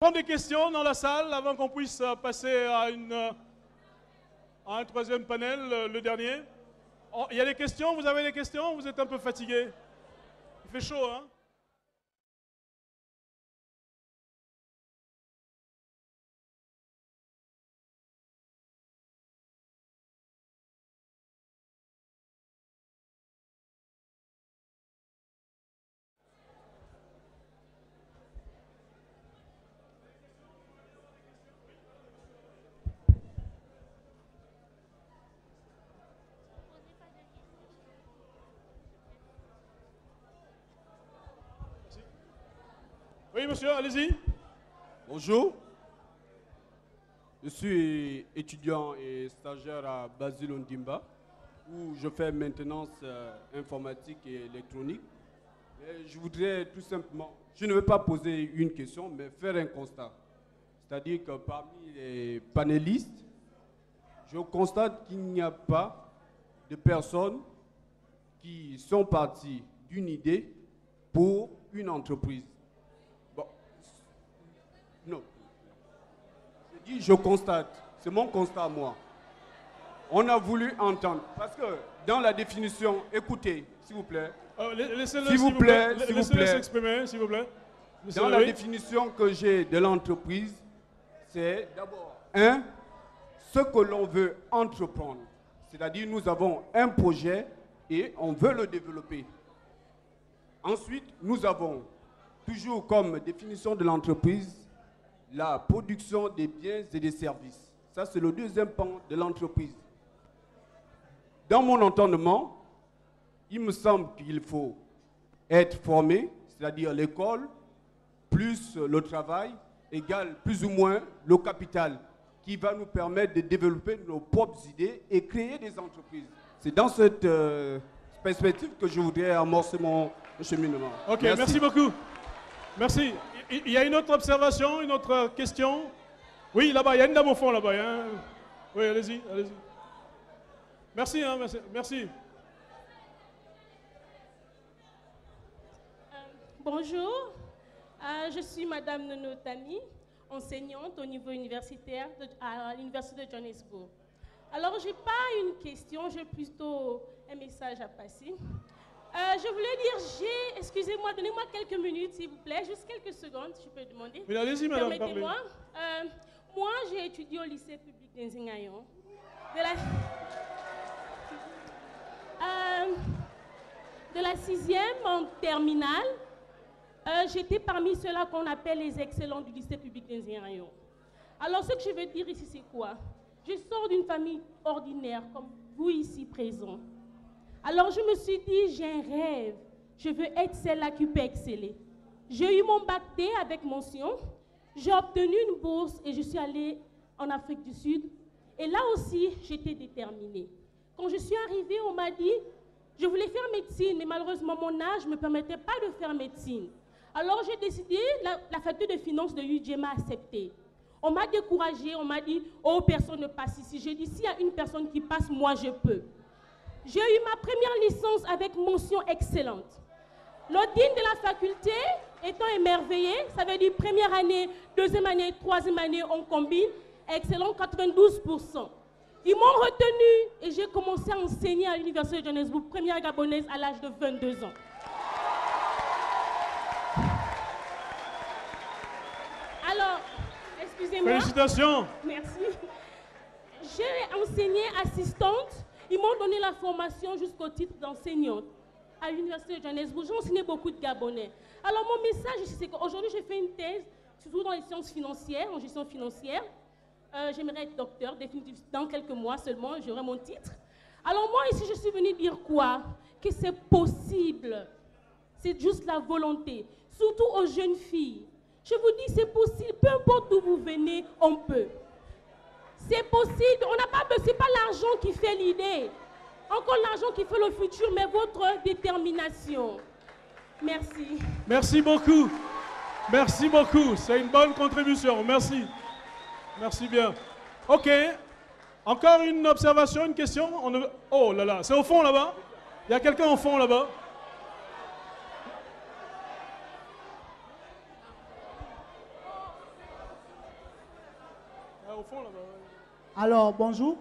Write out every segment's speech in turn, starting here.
Prendre des questions dans la salle avant qu'on puisse passer à un troisième panel, le dernier. Oh, il y a des questions, vous avez des questions? Vous êtes un peu fatigué? Il fait chaud, hein? Oui, monsieur, allez-y. Bonjour. Je suis étudiant et stagiaire à Basile Ondimba, où je fais maintenance informatique et électronique. Et je voudrais tout simplement, je ne vais pas poser une question, mais faire un constat. C'est-à-dire que parmi les panélistes, je constate qu'il n'y a pas de personnes qui sont parties d'une idée pour une entreprise. Bon, non. Je dis, je constate, c'est mon constat à moi. On a voulu entendre, parce que dans la définition, écoutez, s'il vous plaît. Laissez-le s'exprimer, s'il vous plaît. Dans la définition que j'ai de l'entreprise, c'est d'abord, ce que l'on veut entreprendre. C'est-à-dire, nous avons un projet et on veut le développer. Ensuite, nous avons toujours comme définition de l'entreprise la production des biens et des services. Ça, c'est le deuxième pan de l'entreprise. Dans mon entendement, il me semble qu'il faut être formé, c'est-à-dire l'école, plus le travail, égale plus ou moins le capital, qui va nous permettre de développer nos propres idées et créer des entreprises. C'est dans cette perspective que je voudrais amorcer mon cheminement. Ok, merci beaucoup. Merci. Il y a une autre observation, une autre question? Oui, là-bas, il y a une dame au fond là-bas. Hein? Oui, allez-y, allez-y. Merci, hein, merci. Bonjour, je suis Madame Nono Tani, enseignante au niveau universitaire à l'Université de Johannesburg. Alors, je n'ai pas une question, j'ai plutôt un message à passer. Je voulais dire, excusez-moi, donnez-moi quelques minutes, s'il vous plaît, juste quelques secondes, je peux demander. Oui, allez-y, madame, permettez-moi. Moi, j'ai étudié au lycée public d'Enzingayon. De la 6e en terminale, j'étais parmi ceux-là qu'on appelle les excellents du lycée public d'Enzingayon. Alors, ce que je veux dire ici, c'est quoi? Je sors d'une famille ordinaire, comme vous ici présents. Alors, je me suis dit, j'ai un rêve. Je veux être celle-là qui peut exceller. J'ai eu mon bac D avec mention. J'ai obtenu une bourse et je suis allée en Afrique du Sud. Et là aussi, j'étais déterminée. Quand je suis arrivée, on m'a dit, je voulais faire médecine, mais malheureusement, mon âge ne me permettait pas de faire médecine. Alors, j'ai décidé, la faculté de finance de UJ m'a accepté. On m'a découragée, on m'a dit, oh, personne ne passe ici. J'ai dit, s'il y a une personne qui passe, moi, je peux. J'ai eu ma première licence avec mention excellente. L'audine de la faculté étant émerveillée, ça veut dire première année, deuxième année, troisième année, on combine, excellent 92%. Ils m'ont retenu et j'ai commencé à enseigner à l'Université de Johannesburg, première gabonaise à l'âge de 22 ans. Alors, excusez-moi. Félicitations. Merci. J'ai enseigné assistante. Ils m'ont donné la formation jusqu'au titre d'enseignante à l'Université de Johannesburg. J'ai enseigné beaucoup de Gabonais. Alors, mon message ici, c'est qu'aujourd'hui, j'ai fait une thèse, surtout dans les sciences financières, en gestion financière. J'aimerais être docteur, définitivement, dans quelques mois seulement, j'aurai mon titre. Alors, moi, ici, je suis venue dire quoi? Que c'est possible. C'est juste la volonté. Surtout aux jeunes filles. Je vous dis, c'est possible. Peu importe d'où vous venez, on peut. C'est possible. On n'a pas besoin, c'est pas l'argent qui fait l'idée. Encore l'argent qui fait le futur, mais votre détermination. Merci. Merci beaucoup. Merci beaucoup. C'est une bonne contribution. Merci. Merci bien. OK. Encore une observation, une question? Oh là là, c'est au fond là-bas? Il y a quelqu'un au fond là-bas? au fond là-bas. Alors, bonjour.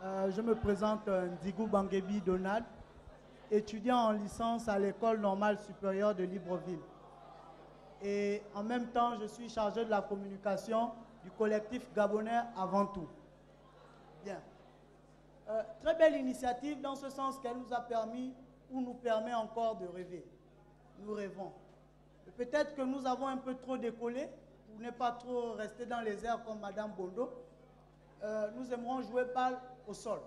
Je me présente Ndigou Bangebi Donald, étudiant en licence à l'École normale supérieure de Libreville. Et en même temps, je suis chargé de la communication du collectif gabonais Avant tout. Bien. Très belle initiative dans ce sens qu'elle nous a permis ou nous permet encore de rêver. Nous rêvons. Peut-être que nous avons un peu trop décollé pour ne pas trop rester dans les airs comme Madame Bondo. Nous aimerons jouer balle au sol,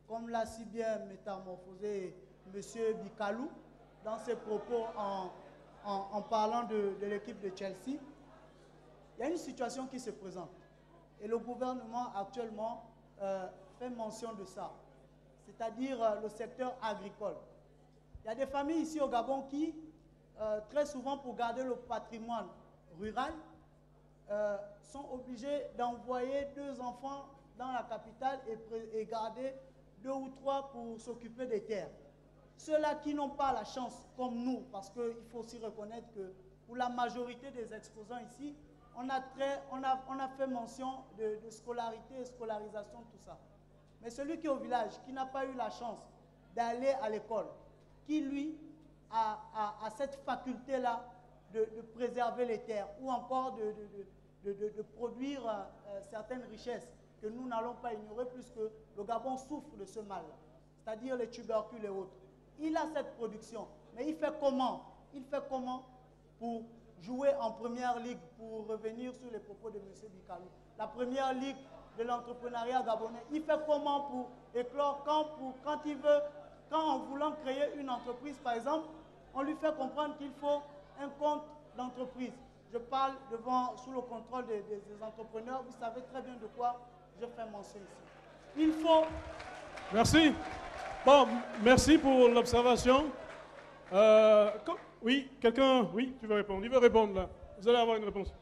comme l'a si bien métamorphosé M. Bikalou dans ses propos en parlant de l'équipe de Chelsea. Il y a une situation qui se présente et le gouvernement actuellement fait mention de ça, c'est-à-dire le secteur agricole. Il y a des familles ici au Gabon qui, très souvent pour garder le patrimoine rural, sont obligés d'envoyer 2 enfants dans la capitale et garder 2 ou 3 pour s'occuper des terres. Ceux-là qui n'ont pas la chance, comme nous, parce qu'il faut aussi reconnaître que pour la majorité des exposants ici, on a fait mention de scolarité, scolarisation, tout ça. Mais celui qui est au village, qui n'a pas eu la chance d'aller à l'école, qui lui a cette faculté-là de préserver les terres ou encore de produire certaines richesses que nous n'allons pas ignorer puisque le Gabon souffre de ce mal, c'est-à-dire les tubercules et autres. Il a cette production, mais il fait comment? Il fait comment pour jouer en première ligue, pour revenir sur les propos de M. Bikalou? La première ligue de l'entrepreneuriat gabonais, il fait comment pour éclore quand en voulant créer une entreprise, par exemple, on lui fait comprendre qu'il faut un compte d'entreprise. Je parle sous le contrôle des entrepreneurs, vous savez très bien de quoi je fais mention ici. Il faut... Merci. Bon, merci pour l'observation. Oui, quelqu'un... Oui, tu veux répondre. Il veut répondre là. Vous allez avoir une réponse.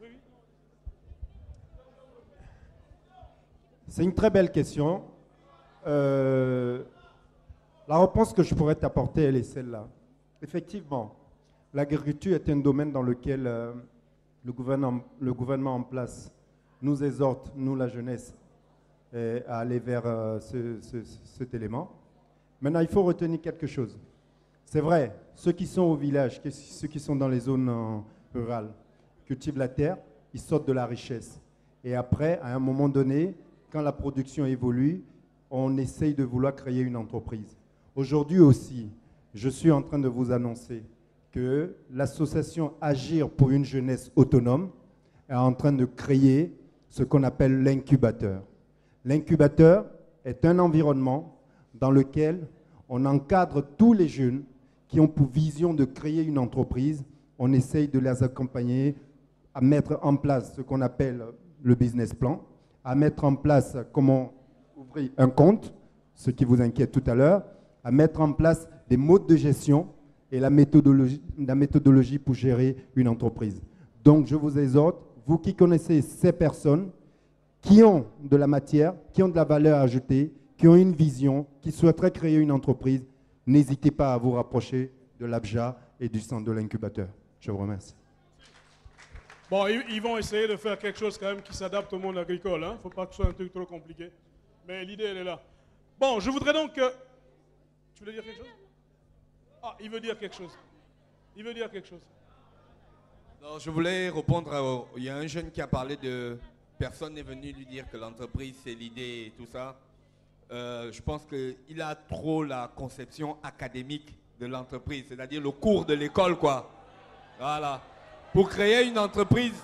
Oui, oui. C'est une très belle question. La réponse que je pourrais t'apporter, elle est celle-là. Effectivement, l'agriculture est un domaine dans lequel le gouvernement en place nous exhorte, nous la jeunesse, à aller vers cet élément. Maintenant, il faut retenir quelque chose. C'est vrai, ceux qui sont au village, ceux qui sont dans les zones rurales, cultivent la terre, ils sortent de la richesse. Et après, à un moment donné, quand la production évolue, on essaye de vouloir créer une entreprise. Aujourd'hui aussi, je suis en train de vous annoncer que l'association Agir pour une jeunesse autonome est en train de créer ce qu'on appelle l'incubateur. L'incubateur est un environnement dans lequel on encadre tous les jeunes qui ont pour vision de créer une entreprise. On essaye de les accompagner à mettre en place ce qu'on appelle le business plan, à mettre en place comment ouvrir un compte, ce qui vous inquiète tout à l'heure, à mettre en place des modes de gestion et la méthodologie pour gérer une entreprise. Donc, je vous exhorte, vous qui connaissez ces personnes qui ont de la matière, qui ont de la valeur ajoutée, qui ont une vision, qui souhaiteraient créer une entreprise, n'hésitez pas à vous rapprocher de l'ABJA et du centre de l'incubateur. Je vous remercie. Bon, ils vont essayer de faire quelque chose quand même qui s'adapte au monde agricole. Il ne faut pas que ce soit un truc trop compliqué. Mais l'idée, elle est là. Bon, je voudrais donc... Tu voulais dire quelque chose? Ah, il veut dire quelque chose. Il veut dire quelque chose. Non, je voulais répondre. Il y a un jeune qui a parlé de... Personne n'est venu lui dire que l'entreprise, c'est l'idée et tout ça. Je pense qu'il a trop la conception académique de l'entreprise, c'est-à-dire le cours de l'école, quoi. Voilà. Pour créer une entreprise,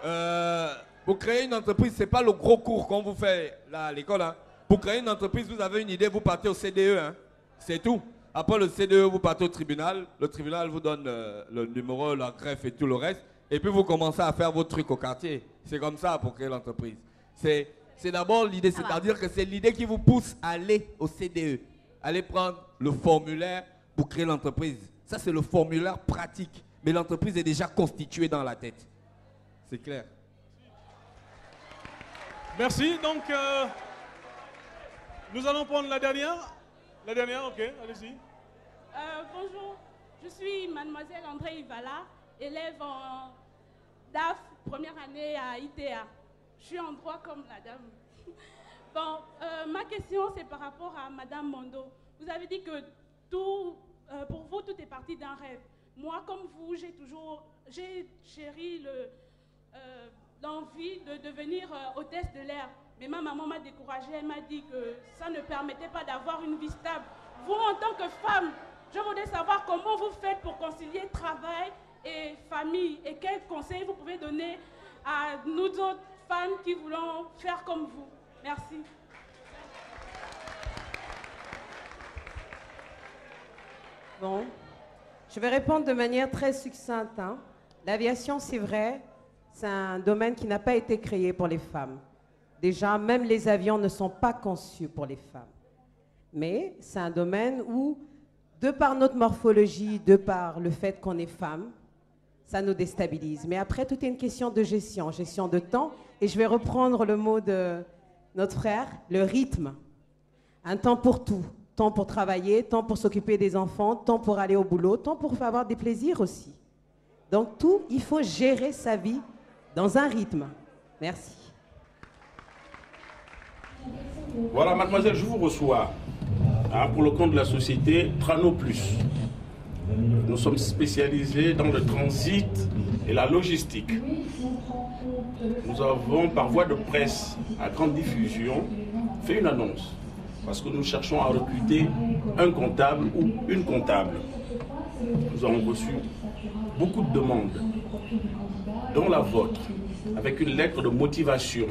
c'est pas le gros cours qu'on vous fait là à l'école. Hein. Pour créer une entreprise, vous avez une idée, vous partez au CDE. Hein. C'est tout. Après le CDE, vous partez au tribunal. Le tribunal vous donne le numéro, la greffe et tout le reste. Et puis vous commencez à faire vos trucs au quartier. C'est comme ça pour créer l'entreprise. C'est d'abord l'idée, c'est-à-dire que c'est l'idée qui vous pousse à aller au CDE. Aller prendre le formulaire pour créer l'entreprise. Ça, c'est le formulaire pratique. Mais l'entreprise est déjà constituée dans la tête. C'est clair. Merci. Donc, nous allons prendre la dernière. Ok, allez-y. Bonjour, je suis mademoiselle André Ivala. élève en DAF, première année à ITA. Je suis en droit comme la dame. Bon, ma question, c'est par rapport à Madame Mondo. Vous avez dit que pour vous, tout est parti d'un rêve. Moi, comme vous, j'ai chéri l'envie de devenir hôtesse de l'air. Mais ma maman m'a découragée, elle m'a dit que ça ne permettait pas d'avoir une vie stable. Vous, en tant que femme, je voudrais savoir comment vous faites pour concilier travail et famille et quels conseils vous pouvez donner à nous autres femmes qui voulons faire comme vous. Merci. Bon, je vais répondre de manière très succincte. L'aviation, c'est vrai, c'est un domaine qui n'a pas été créé pour les femmes. Déjà, même les avions ne sont pas conçus pour les femmes. Mais c'est un domaine où, de par notre morphologie, de par le fait qu'on est femme, ça nous déstabilise. Mais après, tout est une question de gestion de temps. Et je vais reprendre le mot de notre frère, le rythme. Un temps pour tout. Temps pour travailler, temps pour s'occuper des enfants, temps pour aller au boulot, temps pour avoir des plaisirs aussi. Donc tout, il faut gérer sa vie dans un rythme. Merci. Voilà, mademoiselle, je vous reçois pour le compte de la société Trano Plus. Nous sommes spécialisés dans le transit et la logistique. Nous avons, par voie de presse à grande diffusion, fait une annonce parce que nous cherchons à recruter un comptable ou une comptable. Nous avons reçu beaucoup de demandes, dont la vôtre, avec une lettre de motivation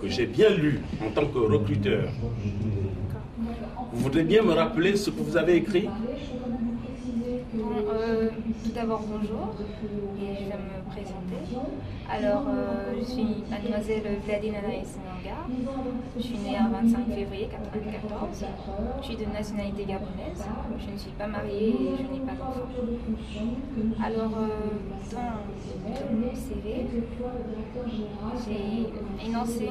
que j'ai bien lue en tant que recruteur. Vous voudrez bien me rappeler ce que vous avez écrit? Tout d'abord, bonjour, et je vais me présenter. Alors, je suis mademoiselle Vladine Anaïs Manga. Je suis née le 25 février 1994. Je suis de nationalité gabonaise. Je ne suis pas mariée et je n'ai pas d'enfant. Alors, dans mon CV, j'ai énoncé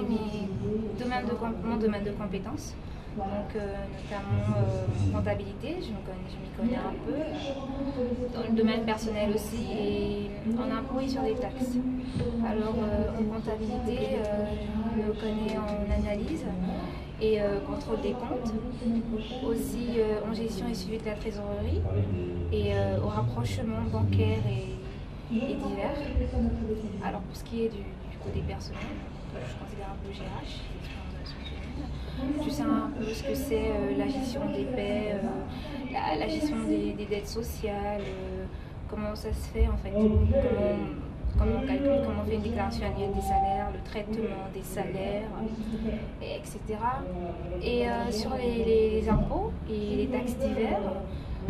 mon domaine de compétences. Donc, notamment comptabilité, je m'y connais un peu, dans le domaine personnel aussi, et en impôt et sur les taxes. Alors, en comptabilité, je me connais en analyse et contrôle des comptes, aussi en gestion et suivi de la trésorerie, et au rapprochement bancaire et divers. Alors, pour ce qui est du côté personnel, je considère un peu GH. Je sais un peu ce que c'est la gestion des paies, la gestion des dettes sociales, comment ça se fait en fait, comment on calcule, comment on fait une déclaration annuelle des salaires, le traitement des salaires, etc. Et sur les impôts et les taxes divers,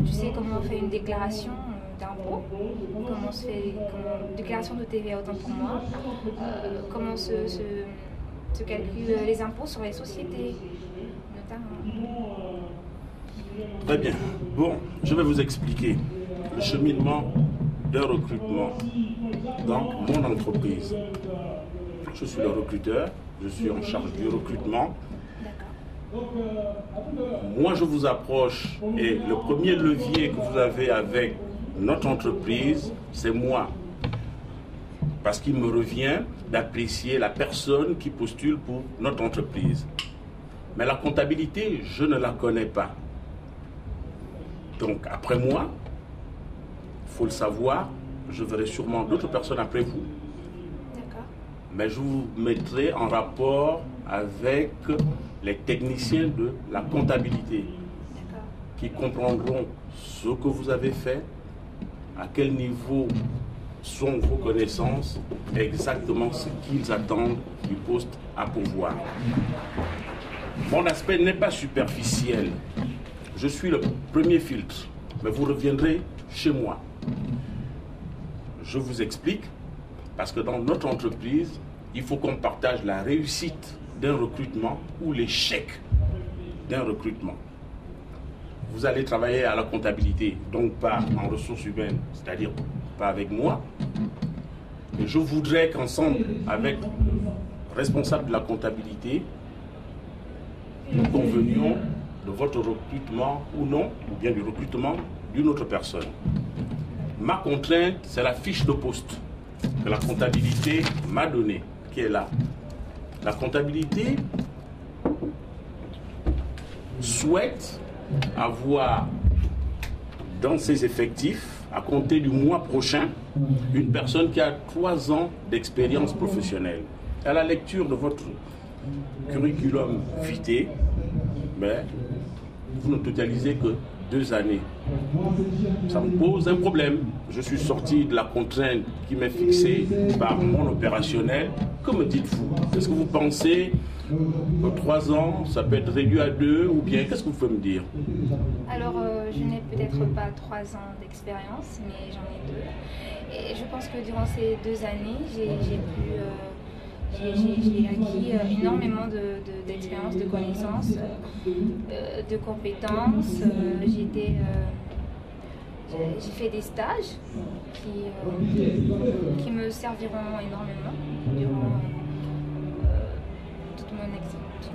je sais comment on fait une déclaration d'impôts, comment se fait une déclaration de TVA autant pour moi, comment se calculent les impôts sur les sociétés, notamment. Très bien. Bon, je vais vous expliquer le cheminement d'un recrutement dans mon entreprise. Je suis le recruteur, je suis en charge du recrutement. Moi, je vous approche et le premier levier que vous avez avec notre entreprise, c'est moi. Parce qu'il me revient d'apprécier la personne qui postule pour notre entreprise. Mais la comptabilité, je ne la connais pas. Donc, après moi, il faut le savoir, je verrai sûrement d'autres personnes après vous. Mais je vous mettrai en rapport avec les techniciens de la comptabilité qui comprendront ce que vous avez fait, à quel niveau sont vos connaissances, exactement ce qu'ils attendent du poste à pourvoir. Mon aspect n'est pas superficiel. Je suis le premier filtre, mais vous reviendrez chez moi. Je vous explique, parce que dans notre entreprise, il faut qu'on partage la réussite d'un recrutement ou l'échec d'un recrutement. Vous allez travailler à la comptabilité, donc pas en ressources humaines, c'est-à-dire pas avec moi. Et je voudrais qu'ensemble, avec le responsable de la comptabilité, nous convenions de votre recrutement ou non, ou bien du recrutement d'une autre personne. Ma contrainte, c'est la fiche de poste que la comptabilité m'a donnée, qui est là. La comptabilité souhaite avoir dans ses effectifs, à compter du mois prochain, une personne qui a 3 ans d'expérience professionnelle. À la lecture de votre curriculum vitae, mais vous ne totalisez que 2 années. Ça me pose un problème. Je suis sorti de la contrainte qui m'est fixée par mon opérationnel. Que me dites-vous? Est-ce que vous pensez que 3 ans, ça peut être réduit à 2 ou bien qu'est-ce que vous pouvez me dire? Alors, je n'ai peut-être pas 3 ans d'expérience, mais j'en ai 2. Et je pense que durant ces 2 années, j'ai acquis énormément d'expérience, de connaissances, de compétences. J'ai fait des stages qui me serviront énormément durant toute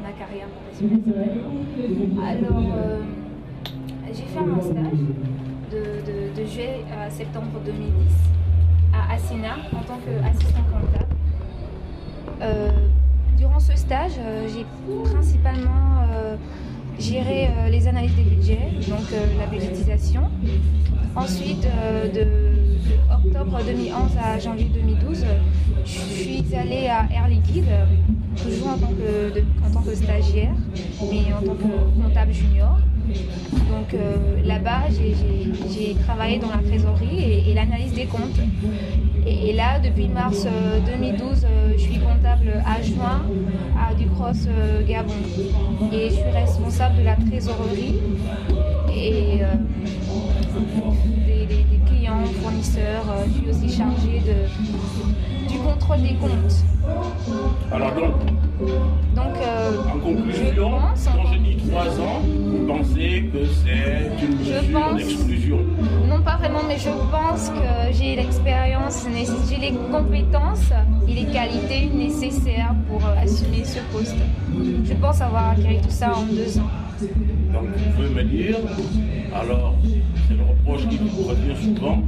ma carrière professionnelle. Alors, j'ai fait un stage de juillet à septembre 2010 à Assina en tant qu'assistant comptable. Durant ce stage, j'ai principalement géré les analyses des budgets, donc la budgétisation. Ensuite, de octobre 2011 à janvier 2012, je suis allée à Air Liquide, toujours en tant que stagiaire, mais en tant que comptable junior. Donc là-bas, j'ai travaillé dans la trésorerie et l'analyse des comptes. Et là, depuis mars 2012, je suis comptable adjoint à Ducros Gabon. Et je suis responsable de la trésorerie et des clients, fournisseurs. Je suis aussi chargée du contrôle des comptes. Alors donc en conclusion, quand je dis 3 ans, vous pensez que c'est une mesure d'exclusion? Non, pas vraiment, mais je pense que j'ai l'expérience, j'ai les compétences et les qualités nécessaires pour assumer ce poste. Je pense avoir acquis tout ça en 2 ans. Donc vous pouvez me dire, alors c'est le reproche qui vous revient souvent,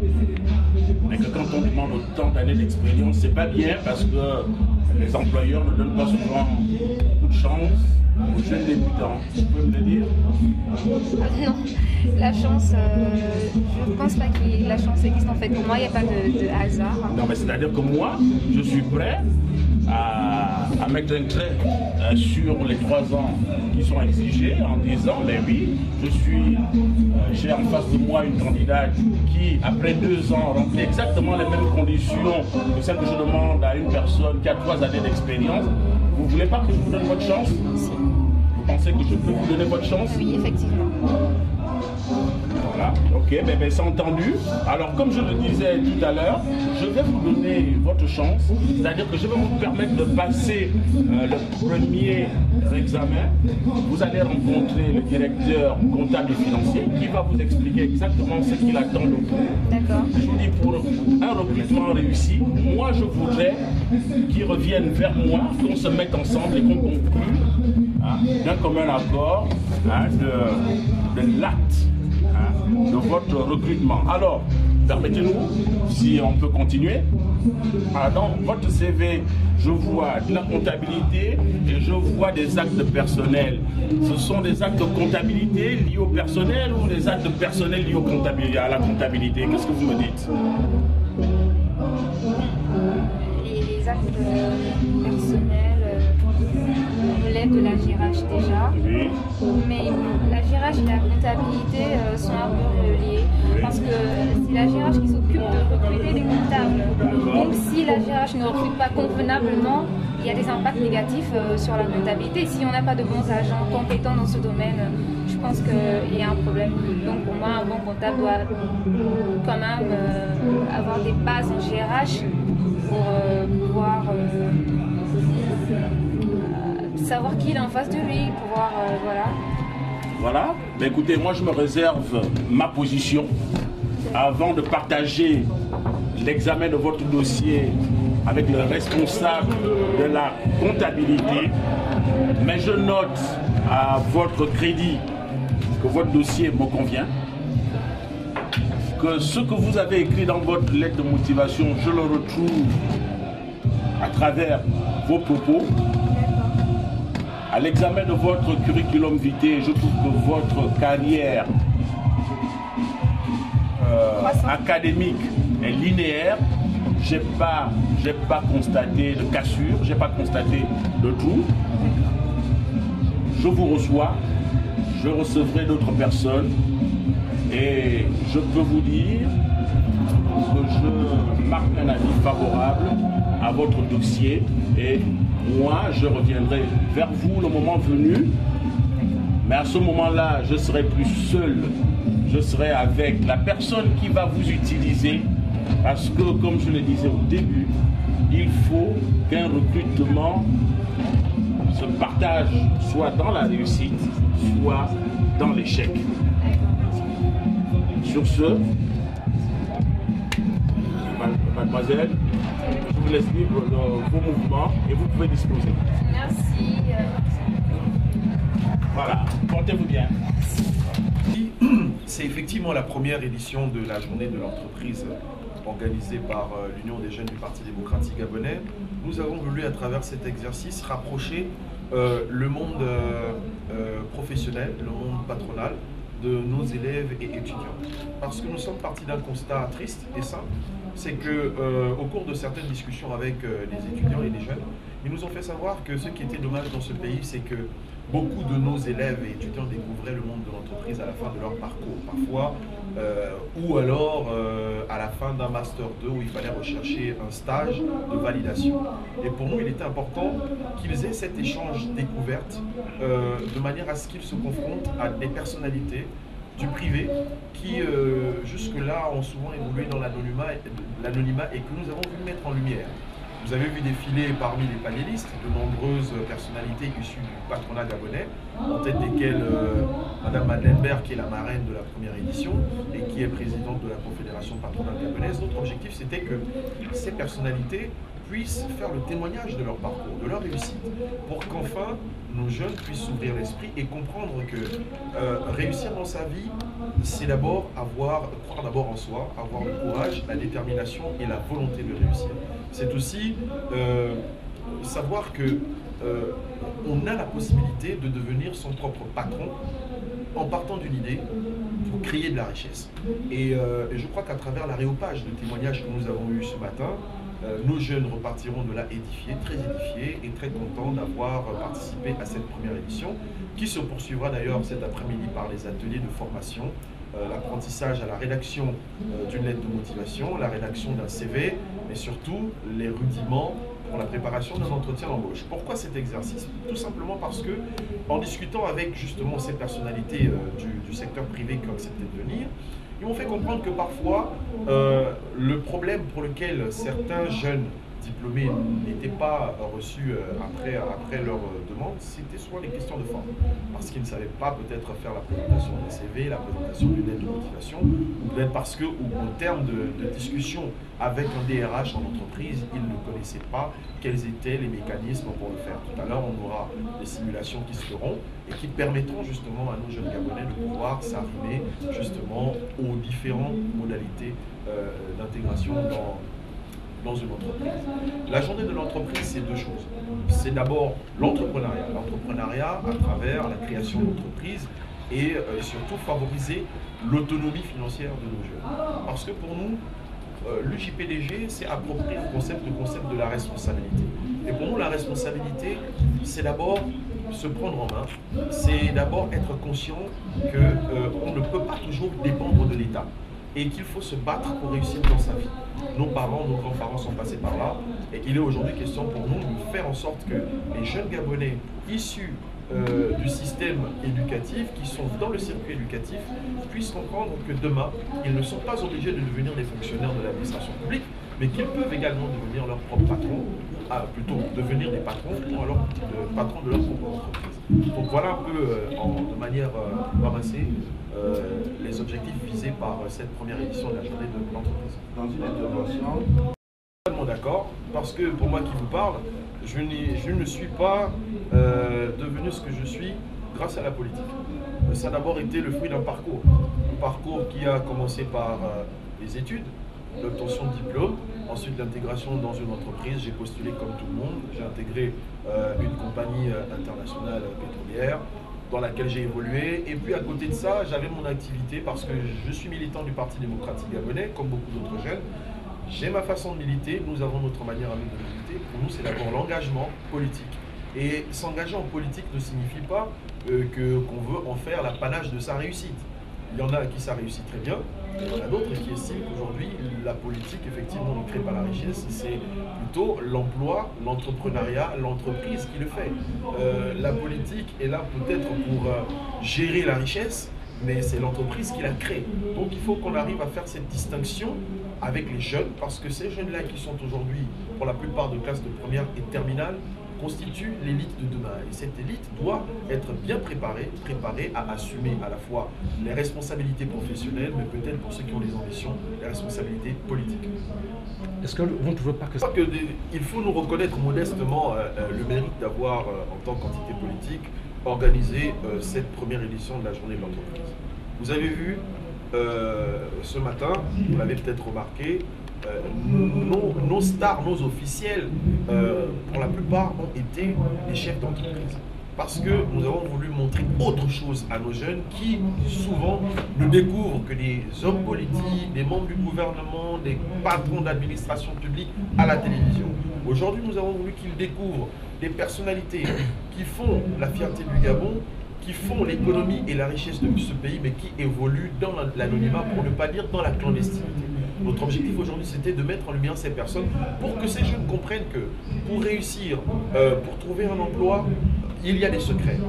mais que quand on demande autant d'années d'expérience, c'est pas bien parce que les employeurs ne donnent pas souvent beaucoup de chance aux jeunes débutants. Vous pouvez me le dire? Non, la chance, je ne pense pas que la chance existe en fait. Pour moi, il n'y a pas de hasard. Non, mais c'est-à-dire que moi, je suis prêt à mettre un trait sur les 3 ans qui sont exigés en disant, mais oui, j'ai en face de moi une candidate qui, après 2 ans, remplit exactement les mêmes conditions que celles que je demande à une personne qui a 3 années d'expérience. Vous ne voulez pas que je vous donne votre chance? Vous pensez que je peux vous donner votre chance? Oui, effectivement. Voilà, ok, mais c'est entendu. Alors, comme je le disais tout à l'heure, je vais vous donner votre chance, c'est-à-dire que je vais vous permettre de passer le premier examen. Vous allez rencontrer le directeur comptable et financier qui va vous expliquer exactement ce qu'il attend de vous. D'accord. Je vous dis, pour un recrutement réussi, moi je voudrais qu'ils reviennent vers moi, qu'on se mette ensemble et qu'on conclue d'un commun accord de l'acte de votre recrutement. Alors, permettez-nous, si on peut continuer. Dans votre CV, je vois de la comptabilité et je vois des actes personnels. Ce sont des actes de comptabilité liés au personnel ou des actes personnels liés à la comptabilité? Qu'est-ce que vous me dites? Les actes personnels relèvent de la GRH déjà, oui. Mais la GRH et la comptabilité sont un peu reliés, parce que c'est la GRH qui s'occupe de recruter des comptables. Donc si la GRH ne recrute pas convenablement, il y a des impacts négatifs sur la comptabilité. Si on n'a pas de bons agents compétents dans ce domaine, je pense qu'il y a un problème. Donc pour moi, un bon comptable doit quand même avoir des bases en GRH pour pouvoir savoir qui est en face de lui, pouvoir voilà. Voilà. Mais écoutez, moi je me réserve ma position avant de partager l'examen de votre dossier avec le responsable de la comptabilité. Mais je note à votre crédit que votre dossier me convient, que ce que vous avez écrit dans votre lettre de motivation, je le retrouve à travers vos propos. À l'examen de votre curriculum vitae, je trouve que votre carrière académique est linéaire. J'ai pas constaté de cassure, j'ai pas constaté de trou. Je vous reçois, je recevrai d'autres personnes et je peux vous dire que je marque un avis favorable à votre dossier et moi je reviendrai vers vous le moment venu, mais à ce moment-là je serai plus seul, je serai avec la personne qui va vous utiliser parce que comme je le disais au début, il faut qu'un recrutement se partage soit dans la réussite, soit dans l'échec. Sur ce, mademoiselle, je vous laisse libre vos mouvements et vous pouvez disposer. Merci. Voilà, portez-vous bien. C'est effectivement la première édition de la journée de l'entreprise organisée par l'Union des jeunes du Parti démocratique gabonais. Nous avons voulu, à travers cet exercice, rapprocher le monde professionnel, le monde patronal, de nos élèves et étudiants. Parce que nous sommes partis d'un constat triste et simple, c'est que au cours de certaines discussions avec les étudiants et les jeunes, ils nous ont fait savoir que ce qui était dommage dans ce pays, c'est que beaucoup de nos élèves et étudiants découvraient le monde de l'entreprise à la fin de leur parcours, parfois, ou alors à la fin d'un Master 2 où il fallait rechercher un stage de validation. Et pour nous, il était important qu'ils aient cet échange découverte de manière à ce qu'ils se confrontent à des personnalités du privé qui, jusque-là, ont souvent évolué dans l'anonymat et que nous avons vu mettre en lumière. Vous avez vu défiler parmi les panélistes de nombreuses personnalités issues du patronat gabonais, en tête desquelles Madame Madeleine Berg, qui est la marraine de la première édition et qui est présidente de la Confédération patronale gabonaise. Notre objectif, c'était que ces personnalités puissent faire le témoignage de leur parcours, de leur réussite, pour qu'enfin nos jeunes puissent s'ouvrir l'esprit et comprendre que réussir dans sa vie, c'est d'abord croire d'abord en soi, avoir le courage, la détermination et la volonté de réussir. C'est aussi savoir que on a la possibilité de devenir son propre patron en partant d'une idée pour créer de la richesse. Et je crois qu'à travers l'aréopage de témoignages que nous avons eu ce matin, nos jeunes repartiront de là édifiés et très contents d'avoir participé à cette première édition, qui se poursuivra d'ailleurs cet après-midi par les ateliers de formation, l'apprentissage à la rédaction d'une lettre de motivation, la rédaction d'un CV, mais surtout les rudiments pour la préparation d'un entretien d'embauche. Pourquoi cet exercice? Tout simplement parce que, en discutant avec justement ces personnalités du secteur privé qui ont accepté de venir, ils m'ont fait comprendre que parfois, le problème pour lequel certains jeunes diplômés n'étaient pas reçus après leur demande, c'était souvent les questions de forme. Parce qu'ils ne savaient pas peut-être faire la présentation d'un CV, la présentation d'une lettre de motivation, ou peut-être parce qu'au terme de discussion avec un DRH en entreprise, ils ne connaissaient pas quels étaient les mécanismes pour le faire. Tout à l'heure, on aura des simulations qui se feront et qui permettront justement à nos jeunes Gabonais de pouvoir s'arrimer justement aux différentes modalités d'intégration dans une entreprise. La journée de l'entreprise, c'est deux choses. C'est d'abord l'entrepreneuriat. L'entrepreneuriat à travers la création d'entreprises et surtout favoriser l'autonomie financière de nos jeunes. Parce que pour nous, l'UJPDG, c'est approprier le concept de la responsabilité. Et pour nous, la responsabilité, c'est d'abord se prendre en main, c'est d'abord être conscient qu'on ne peut pas toujours dépendre de l'État et qu'il faut se battre pour réussir dans sa vie. Nos parents, nos grands-parents sont passés par là et il est aujourd'hui question pour nous de faire en sorte que les jeunes Gabonais issus du système éducatif, qui sont dans le circuit éducatif, puissent comprendre que demain, ils ne sont pas obligés de devenir des fonctionnaires de l'administration publique, mais qu'ils peuvent également devenir leur propre patron, plutôt devenir des patrons ou alors patrons de leur propre entreprise. Donc voilà un peu, de manière ramassée, les objectifs visés par cette première édition de la journée de l'entreprise. Dans une intervention, Totalement d'accord, parce que pour moi qui vous parle, je ne suis pas devenu ce que je suis grâce à la politique. Ça a d'abord été le fruit d'un parcours. parcours qui a commencé par les études, l'obtention de diplôme, ensuite l'intégration dans une entreprise. J'ai postulé comme tout le monde, j'ai intégré une compagnie internationale pétrolière dans laquelle j'ai évolué. Et puis à côté de ça, j'avais mon activité parce que je suis militant du Parti démocratique gabonais, comme beaucoup d'autres jeunes. J'ai ma façon de militer, nous avons notre manière à nous de militer. Pour nous, c'est d'abord l'engagement politique. Et s'engager en politique ne signifie pas qu'on veut en faire l'apanage de sa réussite. Il y en a qui ça réussit très bien, et il y en a d'autres qui estiment qu'aujourd'hui, la politique, effectivement, ne crée pas la richesse, c'est plutôt l'emploi, l'entrepreneuriat, l'entreprise qui le fait. La politique est là peut-être pour gérer la richesse, mais c'est l'entreprise qui la crée. Donc il faut qu'on arrive à faire cette distinction avec les jeunes, parce que ces jeunes-là qui sont aujourd'hui, pour la plupart de classes de première et terminale, constitue l'élite de demain. Et cette élite doit être bien préparée à assumer à la fois les responsabilités professionnelles, mais peut-être pour ceux qui ont des ambitions, les responsabilités politiques. Est-ce que vous ne trouvez pas que ça... Il faut nous reconnaître modestement le mérite d'avoir, en tant qu'entité politique, organisé cette première édition de la journée de l'entreprise. Vous avez vu ce matin, vous l'avez peut-être remarqué, nos stars, nos officiels, pour la plupart, ont été des chefs d'entreprise. Parce que nous avons voulu montrer autre chose à nos jeunes qui, souvent, ne découvrent que des hommes politiques, des membres du gouvernement, des patrons d'administration publique à la télévision. Aujourd'hui, nous avons voulu qu'ils découvrent des personnalités qui font la fierté du Gabon, qui font l'économie et la richesse de ce pays, mais qui évoluent dans l'anonymat, pour ne pas dire dans la clandestinité. Notre objectif aujourd'hui, c'était de mettre en lumière ces personnes pour que ces jeunes comprennent que pour réussir, pour trouver un emploi, il y a des secrets.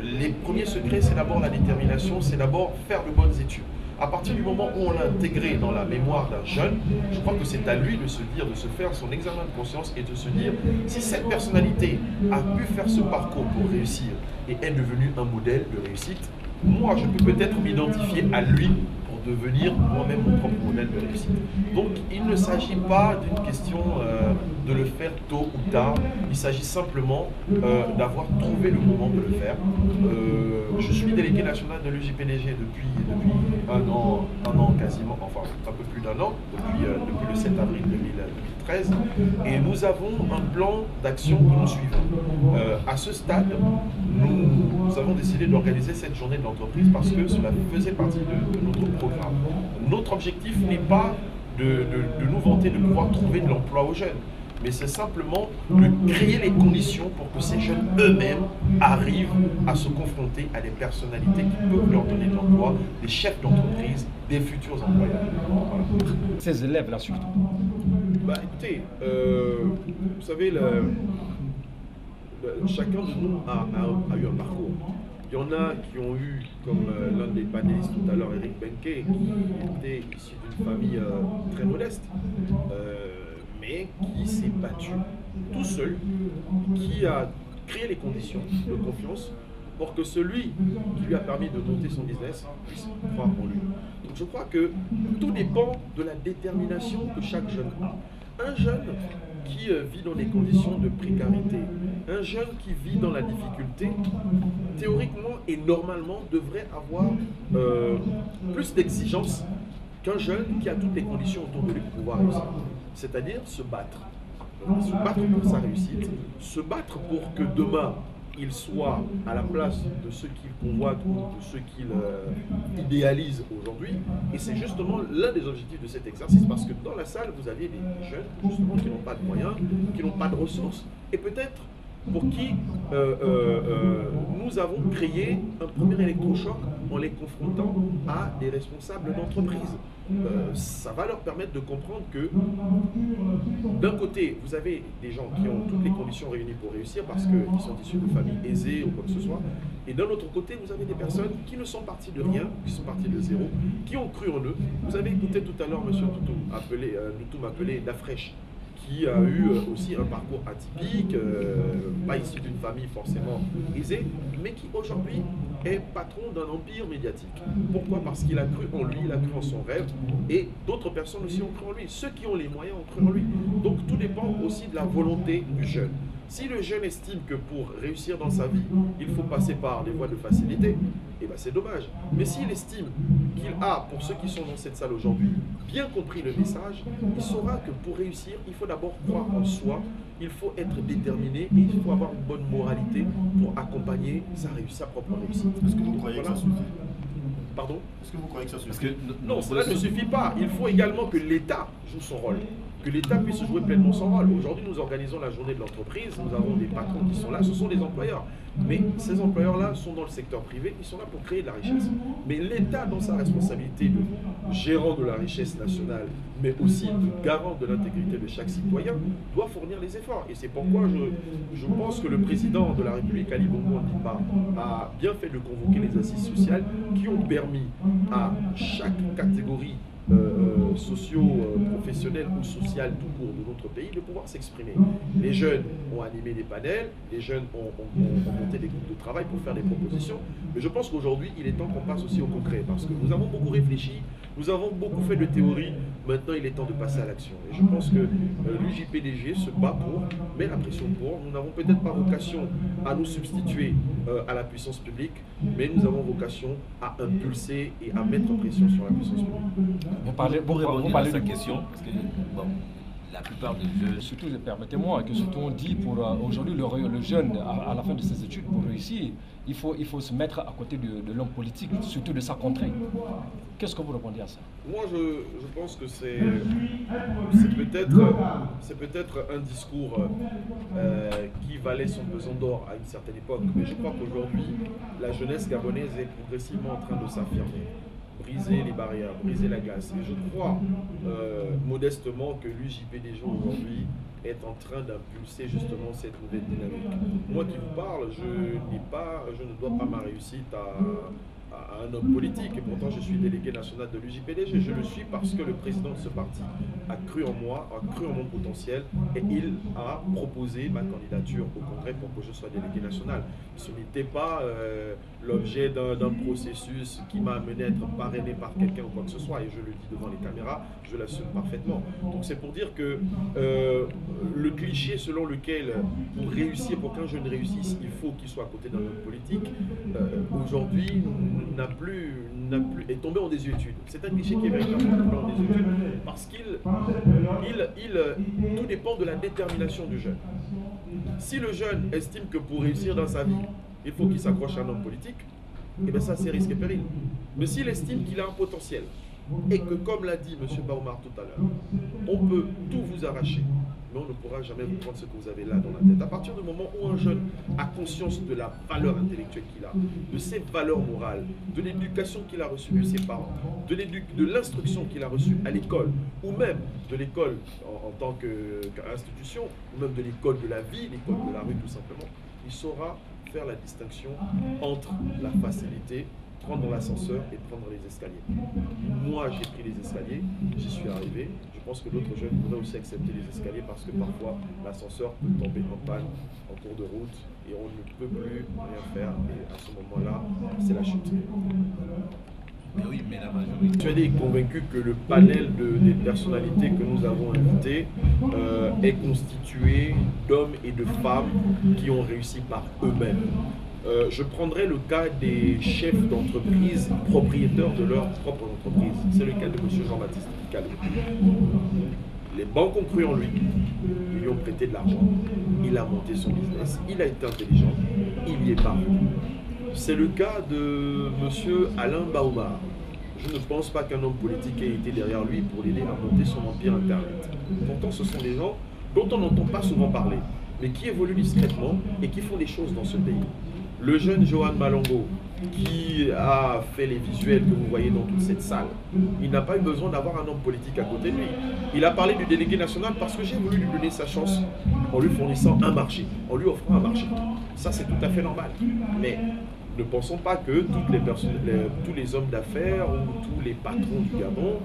Les premiers secrets, c'est d'abord la détermination, c'est d'abord faire de bonnes études. À partir du moment où on l'a intégré dans la mémoire d'un jeune, je crois que c'est à lui de se dire, de se faire son examen de conscience et de se dire si cette personnalité a pu faire ce parcours pour réussir et est devenue un modèle de réussite, moi je peux peut-être m'identifier à lui pour devenir moi-même mon propre modèle de réussite. Donc il ne s'agit pas d'une question de le faire tôt ou tard, il s'agit simplement d'avoir trouvé le moment de le faire. Je suis délégué national de l'UJPDG depuis un an quasiment, enfin un peu plus d'un an, depuis le 7 avril 2013, et nous avons un plan d'action que nous suivons. À ce stade, nous avons décidé d'organiser cette journée de l'entreprise parce que cela faisait partie de notre programme. Notre objectif n'est pas de nous vanter de pouvoir trouver de l'emploi aux jeunes, mais c'est simplement de créer les conditions pour que ces jeunes eux-mêmes arrivent à se confronter à des personnalités qui peuvent leur donner de l'emploi, des chefs d'entreprise, des futurs employeurs. Voilà. Ces élèves-là surtout. Bah écoutez, vous savez, chacun de nous a eu un parcours. Il y en a qui ont eu, comme l'un des panélistes tout à l'heure, Eric Benke, qui était issu d'une famille très modeste, mais qui s'est battu tout seul, qui a créé les conditions de confiance pour que celui qui lui a permis de monter son business puisse croire en lui. Donc je crois que tout dépend de la détermination que chaque jeune a. Un jeune qui vit dans des conditions de précarité, un jeune qui vit dans la difficulté, théoriquement et normalement devrait avoir plus d'exigences qu'un jeune qui a toutes les conditions autour de lui pour pouvoir réussir. C'est-à-dire se battre. Se battre pour sa réussite, se battre pour que demain, il soit à la place de ceux qu'il convoite ou de ceux qu'il idéalise aujourd'hui. Et c'est justement l'un des objectifs de cet exercice, parce que dans la salle, vous avez des jeunes justement qui n'ont pas de moyens, qui n'ont pas de ressources, et peut-être pour qui nous avons créé un premier électrochoc en les confrontant à des responsables d'entreprise. Ça va leur permettre de comprendre que d'un côté, vous avez des gens qui ont toutes les conditions réunies pour réussir parce qu'ils sont issus de familles aisées ou quoi que ce soit, et d'un autre côté, vous avez des personnes qui ne sont parties de rien, qui sont parties de zéro, qui ont cru en eux. Vous avez écouté tout à l'heure M. Toutou m'appelait Dafresh, qui a eu aussi un parcours atypique, pas issu d'une famille forcément aisée, mais qui aujourd'hui est patron d'un empire médiatique. Pourquoi? Parce qu'il a cru en lui, il a cru en son rêve, et d'autres personnes aussi ont cru en lui. Ceux qui ont les moyens ont cru en lui. Donc tout dépend aussi de la volonté du jeune. Si le jeune estime que pour réussir dans sa vie, il faut passer par des voies de facilité, eh ben c'est dommage. Mais s'il estime qu'il a, pour ceux qui sont dans cette salle aujourd'hui, bien compris le message, il saura que pour réussir, il faut d'abord croire en soi, il faut être déterminé et il faut avoir une bonne moralité pour accompagner sa propre réussite. Est-ce que vous croyez que ça suffit? Pardon? Est-ce que vous croyez que ça suffit? Parce que, non, cela ne suffit pas. Il faut également que l'État joue son rôle. Que l'État puisse jouer pleinement son rôle. Aujourd'hui, nous organisons la journée de l'entreprise, nous avons des patrons qui sont là, ce sont des employeurs. Mais ces employeurs-là sont dans le secteur privé, ils sont là pour créer de la richesse. Mais l'État, dans sa responsabilité de gérant de la richesse nationale, mais aussi de garant de l'intégrité de chaque citoyen, doit fournir les efforts. Et c'est pourquoi je pense que le président de la République, Ali Bongo Ondimba, a bien fait de convoquer les assises sociales qui ont permis à chaque catégorie socio-professionnelle ou sociale tout court de notre pays de pouvoir s'exprimer. Les jeunes ont animé des panels, les jeunes ont monté des groupes de travail pour faire des propositions, mais je pense qu'aujourd'hui il est temps qu'on passe aussi au concret parce que nous avons beaucoup réfléchi, nous avons beaucoup fait de théorie, maintenant il est temps de passer à l'action. Et je pense que l'UJPDG se bat pour, met la pression pour. Nous n'avons peut-être pas vocation à nous substituer à la puissance publique, mais nous avons vocation à impulser et à mettre pression sur la puissance publique. Vous parlez à sa question, parce que bon, la plupart des jeunes... Surtout, permettez-moi, que surtout on dit pour aujourd'hui le jeune, à la fin de ses études, pour réussir, il faut se mettre à côté de l'homme politique, surtout de sa contrée. Qu'est-ce que vous répondez à ça? Moi, je pense que c'est peut-être un discours qui valait son pesant d'or à une certaine époque, mais je crois qu'aujourd'hui, la jeunesse gabonaise est progressivement en train de s'affirmer. Briser les barrières, briser la glace. Et je crois modestement que l'UJPDG aujourd'hui est en train d'impulser justement cette nouvelle dynamique. Moi qui vous parle, je ne dois pas ma réussite à un homme politique et pourtant je suis délégué national de l'UJPDG. Je le suis parce que le président de ce parti a cru en moi, a cru en mon potentiel et il a proposé ma candidature au Congrès pour que je sois délégué national. Ce n'était pas l'objet d'un processus qui m'a amené à être parrainé par quelqu'un ou quoi que ce soit et je le dis devant les caméras, je l'assume parfaitement. Donc c'est pour dire que le cliché selon lequel pour réussir, pour qu'un jeune réussisse, il faut qu'il soit à côté d'un homme politique, aujourd'hui est tombé en désuétude. C'est un cliché qui est véritablement tombé en désuétude parce qu'il tout dépend de la détermination du jeune. Si le jeune estime que pour réussir dans sa vie, il faut qu'il s'accroche à un homme politique, et bien ça c'est risque et péril. Mais s'il estime qu'il a un potentiel et que, comme l'a dit M. Baumar tout à l'heure, on peut tout vous arracher, mais on ne pourra jamais vous prendre ce que vous avez là dans la tête. À partir du moment où un jeune a conscience de la valeur intellectuelle qu'il a, de ses valeurs morales, de l'éducation qu'il a reçue de ses parents, de l'instruction qu'il a reçue à l'école, ou même de l'école en tant qu'institution, ou même de l'école de la vie, l'école de la rue tout simplement, il saura faire la distinction entre la facilité, prendre l'ascenseur et prendre les escaliers. Moi, j'ai pris les escaliers, j'y suis arrivé. Je pense que d'autres jeunes pourraient aussi accepter les escaliers parce que parfois, l'ascenseur peut tomber en panne en cours de route et on ne peut plus rien faire. Et à ce moment-là, c'est la chute. Mais oui, mais la majorité... Je suis convaincu que le panel des personnalités que nous avons invitées est constitué d'hommes et de femmes qui ont réussi par eux-mêmes. Je prendrai le cas des chefs d'entreprise propriétaires de leur propre entreprise. C'est le cas de M. Jean-Baptiste Calou. Les banques ont cru en lui, ils lui ont prêté de l'argent, il a monté son business, il a été intelligent, il y est parvenu. C'est le cas de M. Alain Baumar. Je ne pense pas qu'un homme politique ait été derrière lui pour l'aider à monter son empire Internet. Pourtant, ce sont des gens dont on n'entend pas souvent parler, mais qui évoluent discrètement et qui font des choses dans ce pays. Le jeune Johan Malongo, qui a fait les visuels que vous voyez dans toute cette salle, il n'a pas eu besoin d'avoir un homme politique à côté de lui. Il a parlé du délégué national parce que j'ai voulu lui donner sa chance en lui fournissant un marché, en lui offrant un marché. Ça, c'est tout à fait normal. Mais ne pensons pas que tous les hommes d'affaires ou tous les patrons du Gabon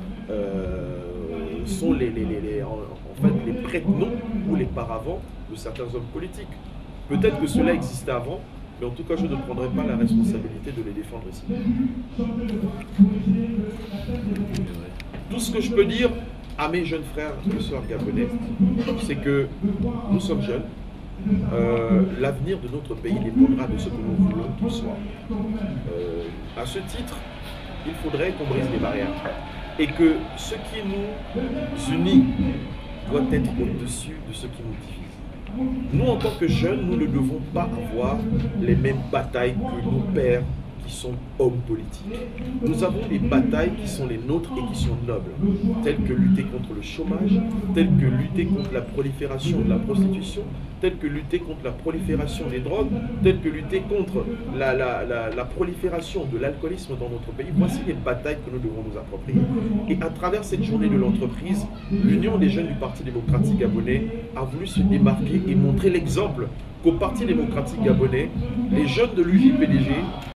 sont les prête-noms ou les paravents de certains hommes politiques. Peut-être que cela existait avant, mais en tout cas, je ne prendrai pas la responsabilité de les défendre ici. Tout ce que je peux dire à mes jeunes frères et sœurs gabonais, c'est que nous sommes jeunes. L'avenir de notre pays dépendra de ce que nous voulons qu'il soit. À ce titre, il faudrait qu'on brise les barrières. Et que ce qui nous unit doit être au-dessus de ce qui nous divise. Nous, en tant que jeunes, nous ne devons pas avoir les mêmes batailles que nos pères qui sont hommes politiques. Nous avons des batailles qui sont les nôtres et qui sont nobles, telles que lutter contre le chômage, telles que lutter contre la prolifération de la prostitution, telles que lutter contre la prolifération des drogues, telles que lutter contre la prolifération de l'alcoolisme dans notre pays. Voici les batailles que nous devons nous approprier. Et à travers cette journée de l'entreprise, l'Union des jeunes du Parti démocratique gabonais a voulu se démarquer et montrer l'exemple qu'au Parti démocratique gabonais, les jeunes de l'UJPDG